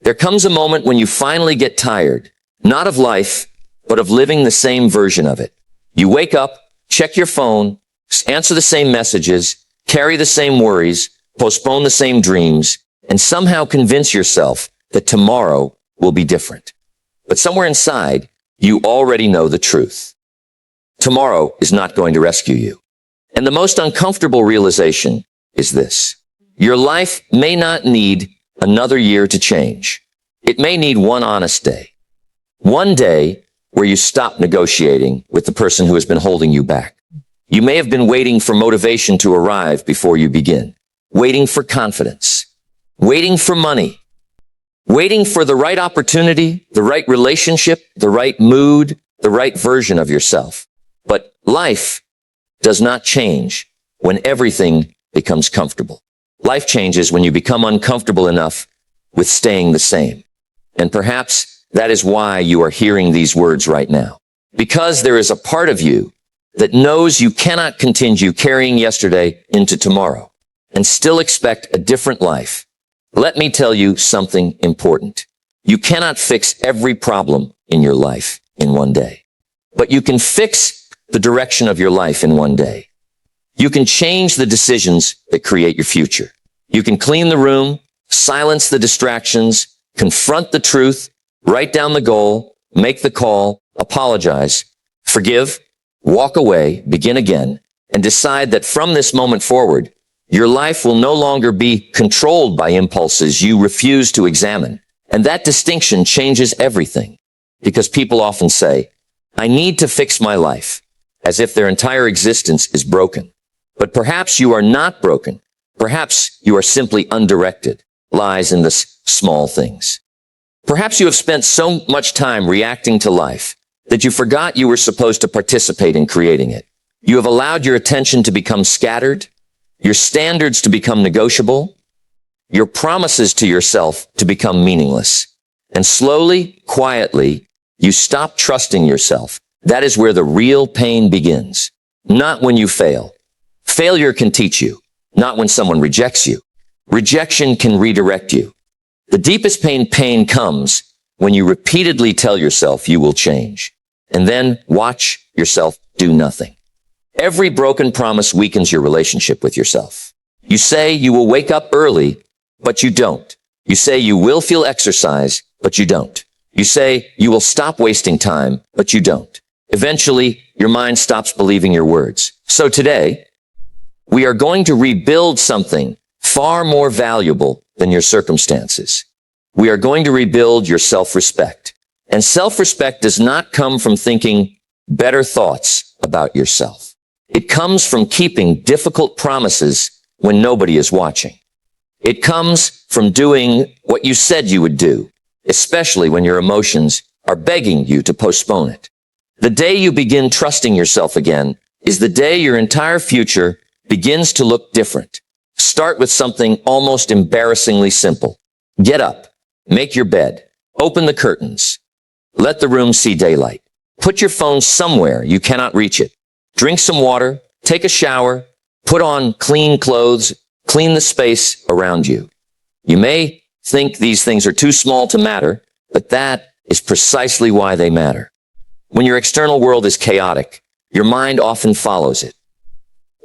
There comes a moment when you finally get tired, not of life, but of living the same version of it. You wake up, check your phone, answer the same messages, carry the same worries, postpone the same dreams, and somehow convince yourself that tomorrow will be different. But somewhere inside, you already know the truth. Tomorrow is not going to rescue you. And the most uncomfortable realization is this. Your life may not need another year to change. It may need one honest day. One day where you stop negotiating with the person who has been holding you back. You may have been waiting for motivation to arrive before you begin. Waiting for confidence. Waiting for money. Waiting for the right opportunity, the right relationship, the right mood, the right version of yourself. But life does not change when everything becomes comfortable. Life changes when you become uncomfortable enough with staying the same. And perhaps that is why you are hearing these words right now. Because there is a part of you that knows you cannot continue carrying yesterday into tomorrow and still expect a different life. Let me tell you something important. You cannot fix every problem in your life in one day, but you can fix the direction of your life in one day. You can change the decisions that create your future. You can clean the room, silence the distractions, confront the truth, write down the goal, make the call, apologize, forgive, walk away, begin again, and decide that from this moment forward, your life will no longer be controlled by impulses you refuse to examine. And that distinction changes everything. Because people often say, I need to fix my life, as if their entire existence is broken. But perhaps you are not broken. Perhaps you are simply undirected, lies in the small things. Perhaps you have spent so much time reacting to life that you forgot you were supposed to participate in creating it. You have allowed your attention to become scattered, your standards to become negotiable, your promises to yourself to become meaningless. And slowly, quietly, you stop trusting yourself. That is where the real pain begins. Not when you fail. Failure can teach you, not when someone rejects you. Rejection can redirect you. The deepest pain comes when you repeatedly tell yourself you will change, and then watch yourself do nothing. Every broken promise weakens your relationship with yourself. You say you will wake up early, but you don't. You say you will feel exercise, but you don't. You say you will stop wasting time, but you don't. Eventually, your mind stops believing your words. So today, we are going to rebuild something far more valuable than your circumstances. We are going to rebuild your self-respect. And self-respect does not come from thinking better thoughts about yourself. It comes from keeping difficult promises when nobody is watching. It comes from doing what you said you would do, especially when your emotions are begging you to postpone it. The day you begin trusting yourself again is the day your entire future begins to look different. Start with something almost embarrassingly simple. Get up, make your bed, open the curtains, let the room see daylight. Put your phone somewhere you cannot reach it. Drink some water, take a shower, put on clean clothes, clean the space around you. You may think these things are too small to matter, but that is precisely why they matter. When your external world is chaotic, your mind often follows it.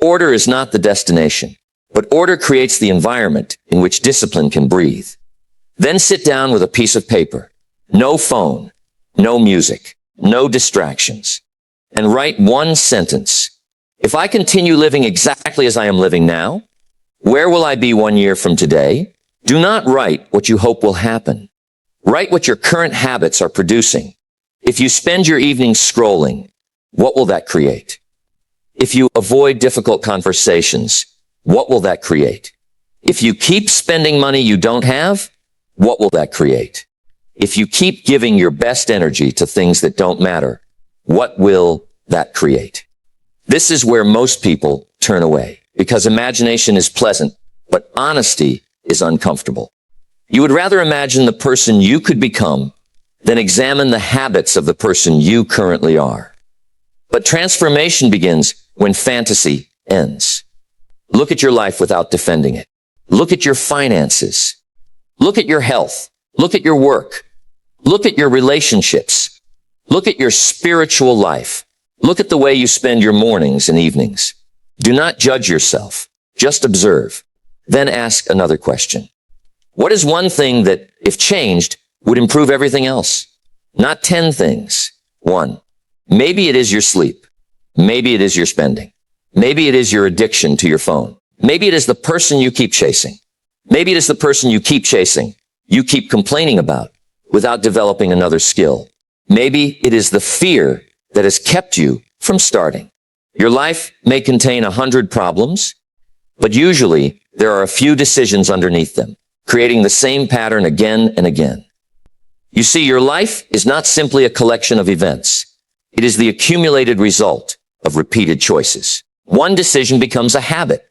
Order is not the destination, but order creates the environment in which discipline can breathe. Then sit down with a piece of paper, no phone, no music, no distractions, and write one sentence. If I continue living exactly as I am living now, where will I be 1 year from today? Do not write what you hope will happen. Write what your current habits are producing. If you spend your evenings scrolling, what will that create? If you avoid difficult conversations, what will that create? If you keep spending money you don't have, what will that create? If you keep giving your best energy to things that don't matter, what will that create? This is where most people turn away, because imagination is pleasant, but honesty is uncomfortable. You would rather imagine the person you could become than examine the habits of the person you currently are. But transformation begins when fantasy ends. Look at your life without defending it. Look at your finances. Look at your health. Look at your work. Look at your relationships. Look at your spiritual life. Look at the way you spend your mornings and evenings. Do not judge yourself. Just observe. Then ask another question. What is one thing that, if changed, would improve everything else? Not 10 things. 1. Maybe it is your sleep. Maybe it is your spending. Maybe it is your addiction to your phone. Maybe it is the person you keep chasing. Maybe it is the person you keep chasing, you keep complaining about, without developing another skill. Maybe it is the fear that has kept you from starting. Your life may contain 100 problems, but usually there are a few decisions underneath them, creating the same pattern again and again. You see, your life is not simply a collection of events. It is the accumulated result of repeated choices. One decision becomes a habit.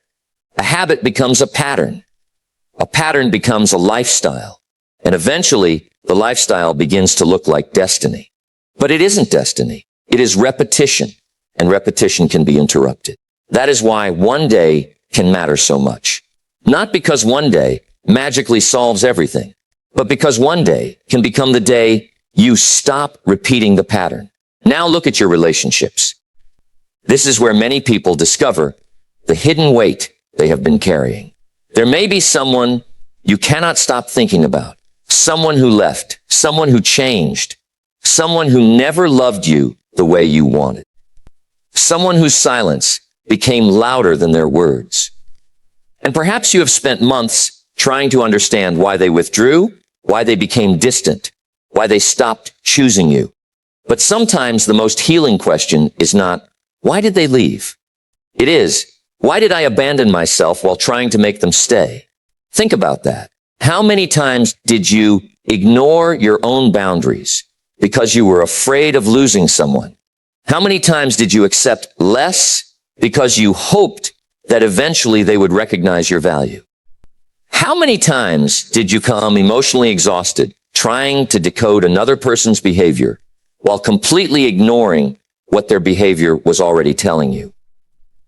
A habit becomes a pattern. A pattern becomes a lifestyle. And eventually, the lifestyle begins to look like destiny. But it isn't destiny. It is repetition. And repetition can be interrupted. That is why one day can matter so much. Not because one day magically solves everything, but because one day can become the day you stop repeating the pattern. Now look at your relationships. This is where many people discover the hidden weight they have been carrying. There may be someone you cannot stop thinking about, someone who left, someone who changed, someone who never loved you the way you wanted, someone whose silence became louder than their words. And perhaps you have spent months trying to understand why they withdrew, why they became distant, why they stopped choosing you. But sometimes the most healing question is not, why did they leave? It is, why did I abandon myself while trying to make them stay? Think about that. How many times did you ignore your own boundaries because you were afraid of losing someone? How many times did you accept less because you hoped that eventually they would recognize your value? How many times did you become emotionally exhausted trying to decode another person's behavior while completely ignoring what their behavior was already telling you?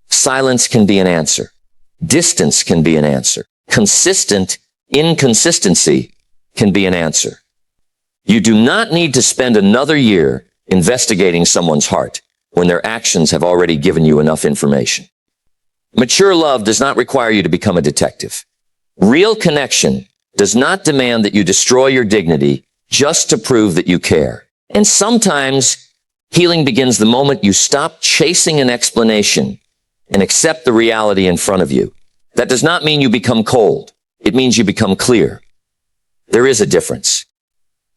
Silence can be an answer. Distance can be an answer. Consistent inconsistency can be an answer. You do not need to spend another year investigating someone's heart when their actions have already given you enough information. Mature love does not require you to become a detective. Real connection does not demand that you destroy your dignity just to prove that you care. And sometimes healing begins the moment you stop chasing an explanation and accept the reality in front of you. That does not mean you become cold. It means you become clear. There is a difference.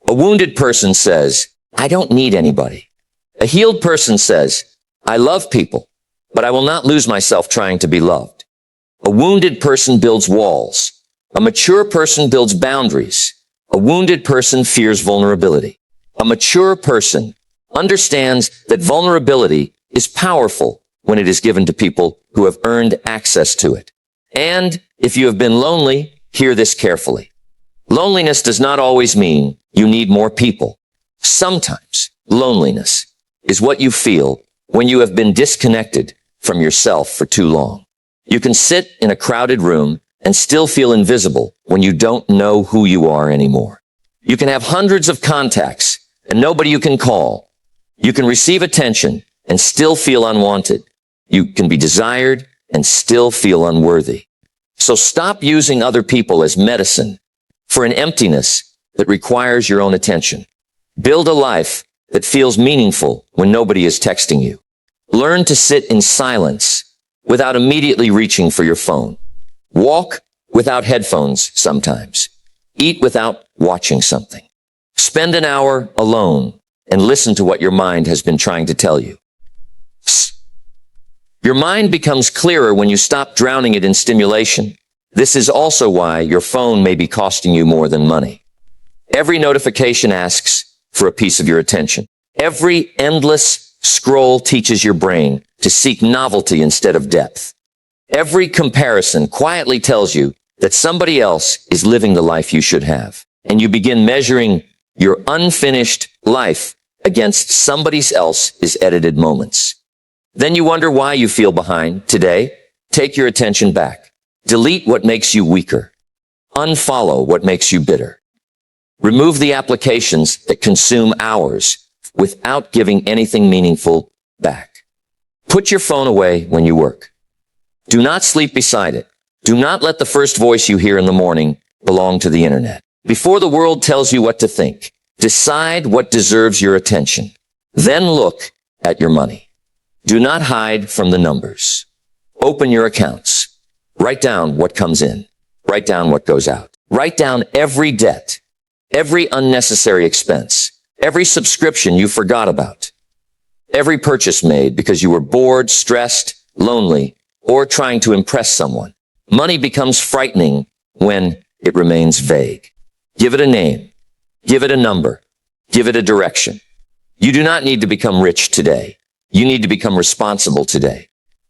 A wounded person says, I don't need anybody. A healed person says, I love people, but I will not lose myself trying to be loved. A wounded person builds walls. A mature person builds boundaries. A wounded person fears vulnerability. A mature person understands that vulnerability is powerful when it is given to people who have earned access to it. And if you have been lonely, hear this carefully. Loneliness does not always mean you need more people. Sometimes loneliness is what you feel when you have been disconnected from yourself for too long. You can sit in a crowded room and still feel invisible when you don't know who you are anymore. You can have hundreds of contacts and nobody you can call. You can receive attention and still feel unwanted. You can be desired and still feel unworthy. So stop using other people as medicine for an emptiness that requires your own attention. Build a life that feels meaningful when nobody is texting you. Learn to sit in silence without immediately reaching for your phone. Walk without headphones sometimes. Eat without watching something. Spend an hour alone and listen to what your mind has been trying to tell you. Your mind becomes clearer when you stop drowning it in stimulation. This is also why your phone may be costing you more than money. Every notification asks for a piece of your attention. Every endless scroll teaches your brain to seek novelty instead of depth. Every comparison quietly tells you that somebody else is living the life you should have. And you begin measuring your unfinished life against somebody else's edited moments. Then you wonder why you feel behind. Today, take your attention back. Delete what makes you weaker. Unfollow what makes you bitter. Remove the applications that consume hours without giving anything meaningful back. Put your phone away when you work. Do not sleep beside it. Do not let the first voice you hear in the morning belong to the internet. Before the world tells you what to think, decide what deserves your attention. Then look at your money. Do not hide from the numbers. Open your accounts. Write down what comes in. Write down what goes out. Write down every debt, every unnecessary expense, every subscription you forgot about, every purchase made because you were bored, stressed, lonely, or trying to impress someone. Money becomes frightening when it remains vague. Give it a name. Give it a number. Give it a direction. You do not need to become rich today. You need to become responsible today.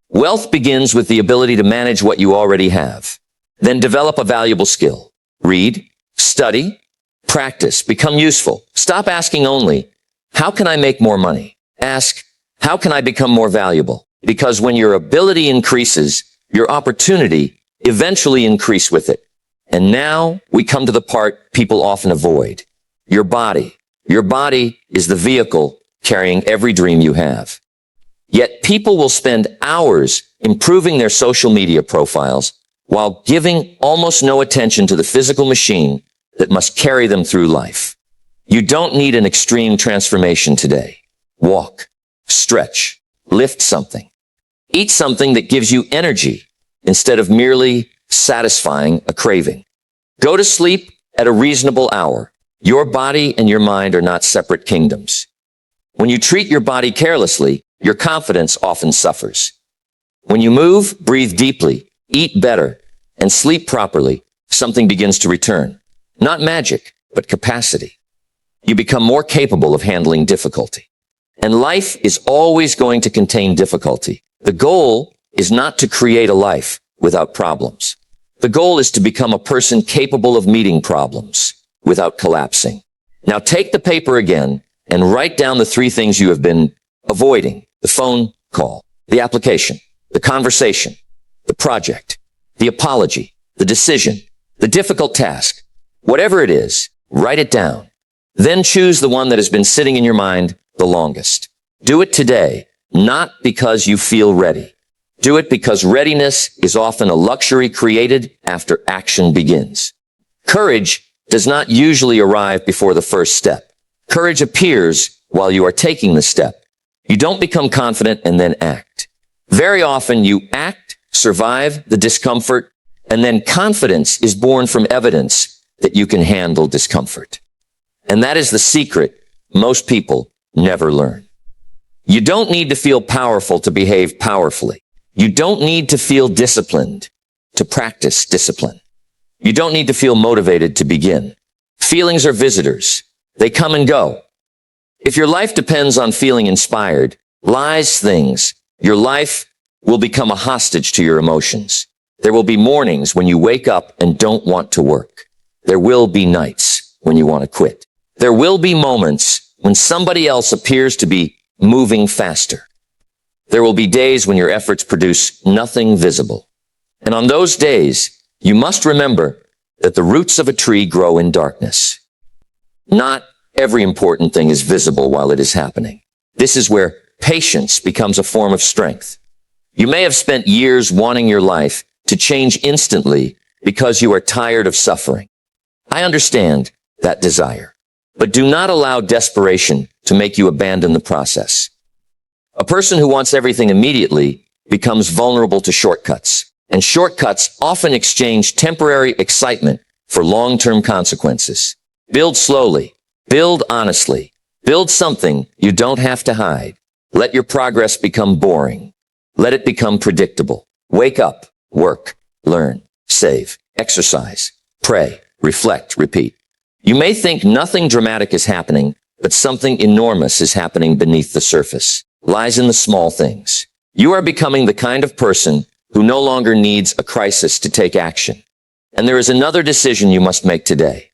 Wealth begins with the ability to manage what you already have. Then develop a valuable skill. Read, study, practice, become useful. Stop asking only, how can I make more money? Ask, how can I become more valuable? Because when your ability increases, your opportunity eventually increase with it. And now we come to the part people often avoid. Your body. Your body is the vehicle carrying every dream you have. Yet people will spend hours improving their social media profiles while giving almost no attention to the physical machine that must carry them through life. You don't need an extreme transformation today. Walk, stretch, lift something. Eat something that gives you energy instead of merely satisfying a craving. Go to sleep at a reasonable hour. Your body and your mind are not separate kingdoms. When you treat your body carelessly, your confidence often suffers. When you move, breathe deeply, eat better, and sleep properly, something begins to return. Not magic, but capacity. You become more capable of handling difficulty. And life is always going to contain difficulty. The goal is not to create a life without problems. The goal is to become a person capable of meeting problems without collapsing. Now take the paper again and write down the 3 things you have been avoiding: the phone call, the application, the conversation, the project, the apology, the decision, the difficult task. Whatever it is, write it down. Then choose the one that has been sitting in your mind the longest. Do it today, not because you feel ready. Do it because readiness is often a luxury created after action begins. Courage does not usually arrive before the first step. Courage appears while you are taking the step. You don't become confident and then act. Very often you act, survive the discomfort, and then confidence is born from evidence that you can handle discomfort. And that is the secret most people never learn. You don't need to feel powerful to behave powerfully. You don't need to feel disciplined to practice discipline. You don't need to feel motivated to begin. Feelings are visitors. They come and go. If your life depends on feeling inspired, lies things, your life will become a hostage to your emotions. There will be mornings when you wake up and don't want to work. There will be nights when you want to quit. There will be moments when somebody else appears to be moving faster. There will be days when your efforts produce nothing visible. And on those days, you must remember that the roots of a tree grow in darkness. Not every important thing is visible while it is happening. This is where patience becomes a form of strength. You may have spent years wanting your life to change instantly because you are tired of suffering. I understand that desire, but do not allow desperation to make you abandon the process. A person who wants everything immediately becomes vulnerable to shortcuts, and shortcuts often exchange temporary excitement for long-term consequences. Build slowly. Build honestly. Build something you don't have to hide. Let your progress become boring. Let it become predictable. Wake up, work, learn, save, exercise, pray, reflect, repeat. You may think nothing dramatic is happening, but something enormous is happening beneath the surface. Lies in the small things. You are becoming the kind of person who no longer needs a crisis to take action. And there is another decision you must make today.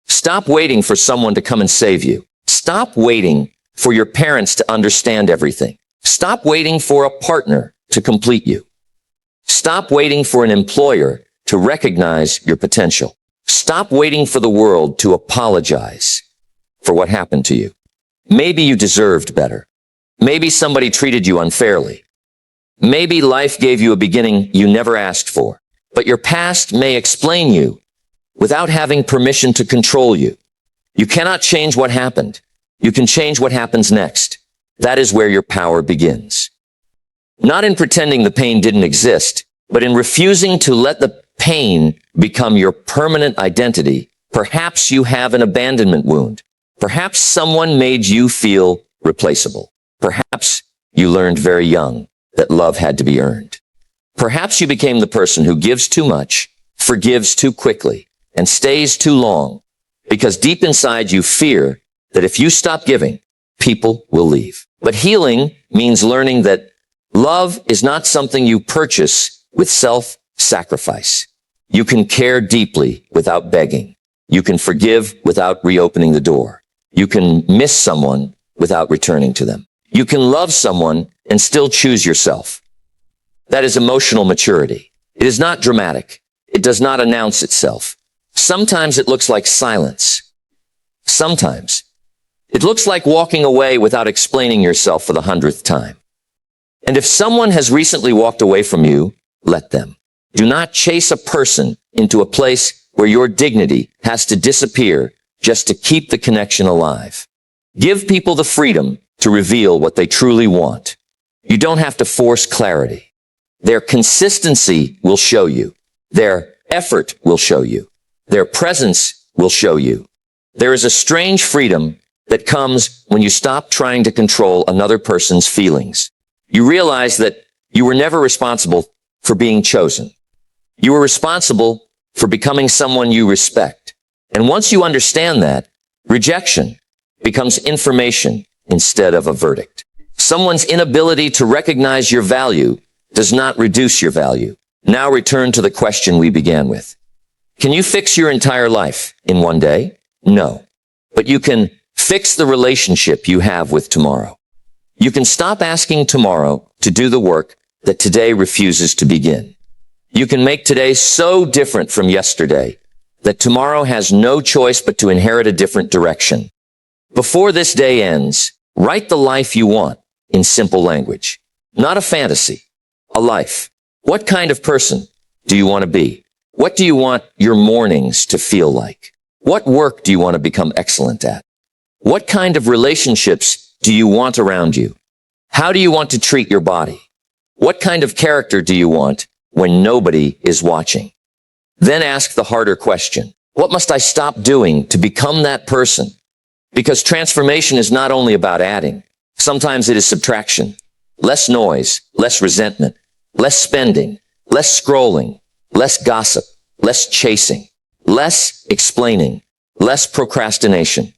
Stop waiting for someone to come and save you. Stop waiting for your parents to understand everything. Stop waiting for a partner to complete you. Stop waiting for an employer to recognize your potential. Stop waiting for the world to apologize for what happened to you. Maybe you deserved better. Maybe somebody treated you unfairly. Maybe life gave you a beginning you never asked for. But your past may explain you without having permission to control you. You cannot change what happened. You can change what happens next. That is where your power begins. Not in pretending the pain didn't exist, but in refusing to let the pain become your permanent identity. Perhaps you have an abandonment wound. Perhaps someone made you feel replaceable. Perhaps you learned very young that love had to be earned. Perhaps you became the person who gives too much, forgives too quickly, and stays too long, because deep inside you fear that if you stop giving, people will leave. But healing means learning that love is not something you purchase with self-sacrifice. You can care deeply without begging. You can forgive without reopening the door. You can miss someone without returning to them. You can love someone and still choose yourself. That is emotional maturity. It is not dramatic. It does not announce itself. Sometimes it looks like silence. Sometimes it looks like walking away without explaining yourself for the 100th time. And if someone has recently walked away from you, let them. Do not chase a person into a place where your dignity has to disappear just to keep the connection alive. Give people the freedom to reveal what they truly want. You don't have to force clarity. Their consistency will show you. Their effort will show you. Their presence will show you. There is a strange freedom that comes when you stop trying to control another person's feelings. You realize that you were never responsible for being chosen. You were responsible for becoming someone you respect. And once you understand that, rejection becomes information instead of a verdict. Someone's inability to recognize your value does not reduce your value. Now return to the question we began with. Can you fix your entire life in one day? No. But you can fix the relationship you have with tomorrow. You can stop asking tomorrow to do the work that today refuses to begin. You can make today so different from yesterday that tomorrow has no choice but to inherit a different direction. Before this day ends, write the life you want in simple language. Not a fantasy, a life. What kind of person do you want to be? What do you want your mornings to feel like? What work do you want to become excellent at? What kind of relationships do you want around you? How do you want to treat your body? What kind of character do you want when nobody is watching? Then ask the harder question. What must I stop doing to become that person? Because transformation is not only about adding. Sometimes it is subtraction. Less noise, less resentment, less spending, less scrolling, less gossip, less chasing, less explaining, less procrastination,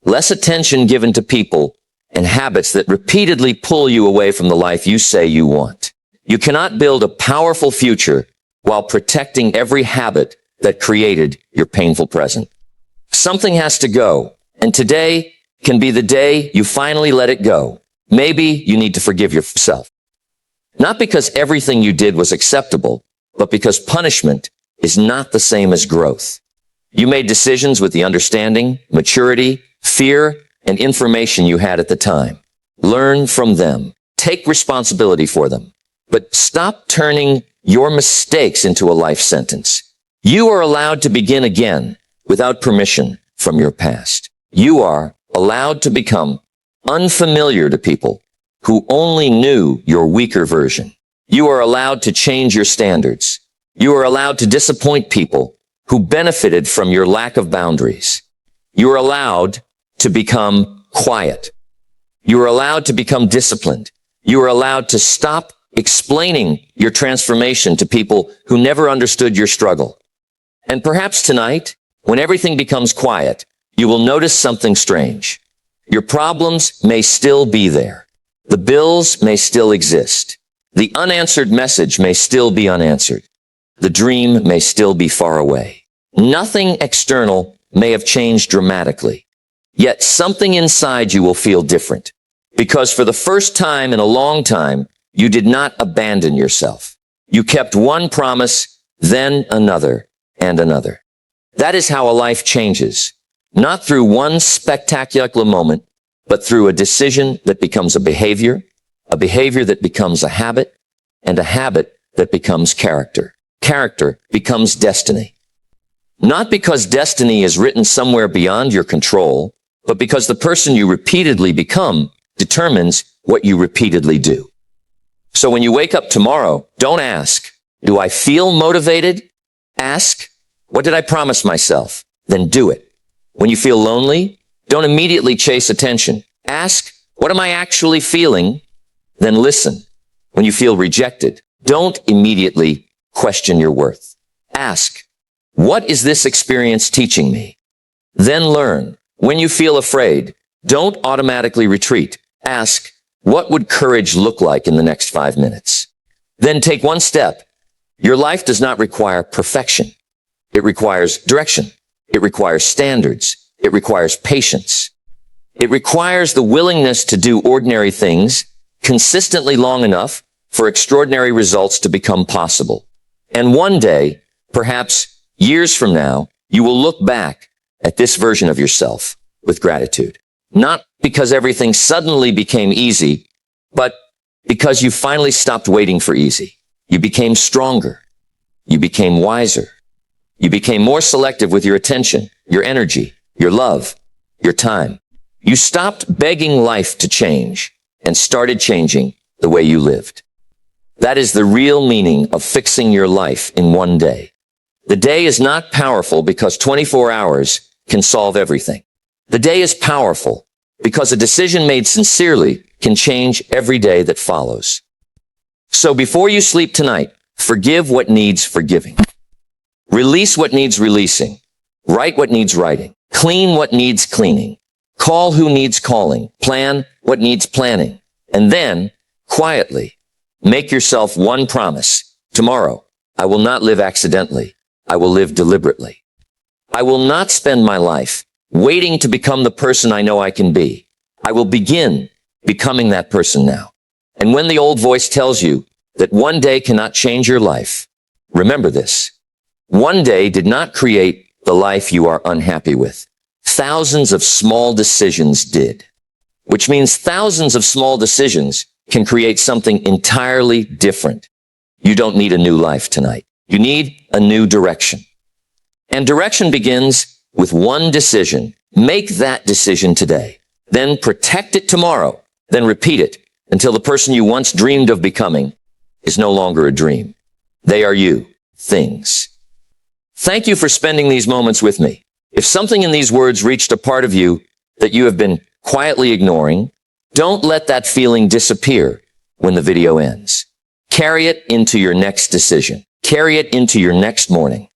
less attention given to people and habits that repeatedly pull you away from the life you say you want. You cannot build a powerful future while protecting every habit that created your painful present. Something has to go, and today can be the day you finally let it go. Maybe you need to forgive yourself. Not because everything you did was acceptable, but because punishment is not the same as growth. You made decisions with the understanding, maturity, fear, and information you had at the time. Learn from them. Take responsibility for them. But stop turning your mistakes into a life sentence. You are allowed to begin again without permission from your past. You are allowed to become unfamiliar to people who only knew your weaker version. You are allowed to change your standards. You are allowed to disappoint people who benefited from your lack of boundaries. You are allowed to become quiet. You are allowed to become disciplined. You are allowed to stop explaining your transformation to people who never understood your struggle. And perhaps tonight, when everything becomes quiet, you will notice something strange. Your problems may still be there. The bills may still exist. The unanswered message may still be unanswered. The dream may still be far away. Nothing external may have changed dramatically. Yet something inside you will feel different. Because for the first time in a long time, you did not abandon yourself. You kept one promise, then another and another. That is how a life changes. Not through one spectacular moment, but through a decision that becomes a behavior that becomes a habit, and a habit that becomes character. Character becomes destiny. Not because destiny is written somewhere beyond your control, but because the person you repeatedly become determines what you repeatedly do. So when you wake up tomorrow, don't ask, do I feel motivated? Ask, what did I promise myself? Then do it. When you feel lonely, don't immediately chase attention. Ask, what am I actually feeling? Then listen. When you feel rejected, don't immediately question your worth. Ask, what is this experience teaching me? Then learn. When you feel afraid, don't automatically retreat. Ask, what would courage look like in the next 5 minutes? Then take one step. Your life does not require perfection. It requires direction. It requires standards. It requires patience. It requires the willingness to do ordinary things consistently long enough for extraordinary results to become possible. And one day, perhaps years from now, you will look back at this version of yourself with gratitude. Not because everything suddenly became easy, but because you finally stopped waiting for easy. You became stronger. You became wiser. You became more selective with your attention, your energy, your love, your time. You stopped begging life to change and started changing the way you lived. That is the real meaning of fixing your life in one day. The day is not powerful because 24 hours can solve everything. The day is powerful because a decision made sincerely can change every day that follows. So before you sleep tonight, forgive what needs forgiving. Release what needs releasing. Write what needs writing. Clean what needs cleaning. Call who needs calling. Plan what needs planning. And then, quietly, make yourself one promise. Tomorrow, I will not live accidentally. I will live deliberately. I will not spend my life waiting to become the person I know I can be. I will begin becoming that person now. And when the old voice tells you that one day cannot change your life, remember this. One day did not create the life you are unhappy with. Thousands of small decisions did, which means thousands of small decisions can create something entirely different. You don't need a new life tonight. You need a new direction. And direction begins with one decision. Make that decision today. Then protect it tomorrow. Then repeat it until the person you once dreamed of becoming is no longer a dream. They are you. Things. Thank you for spending these moments with me. If something in these words reached a part of you that you have been quietly ignoring, don't let that feeling disappear when the video ends. Carry it into your next decision. Carry it into your next morning.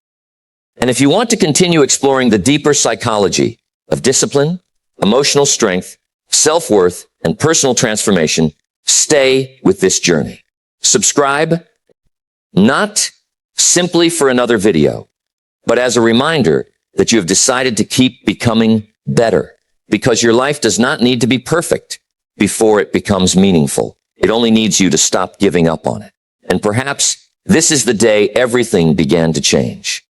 And if you want to continue exploring the deeper psychology of discipline, emotional strength, self-worth, and personal transformation, stay with this journey. Subscribe, not simply for another video, but as a reminder that you have decided to keep becoming better, because your life does not need to be perfect before it becomes meaningful. It only needs you to stop giving up on it. And perhaps this is the day everything began to change.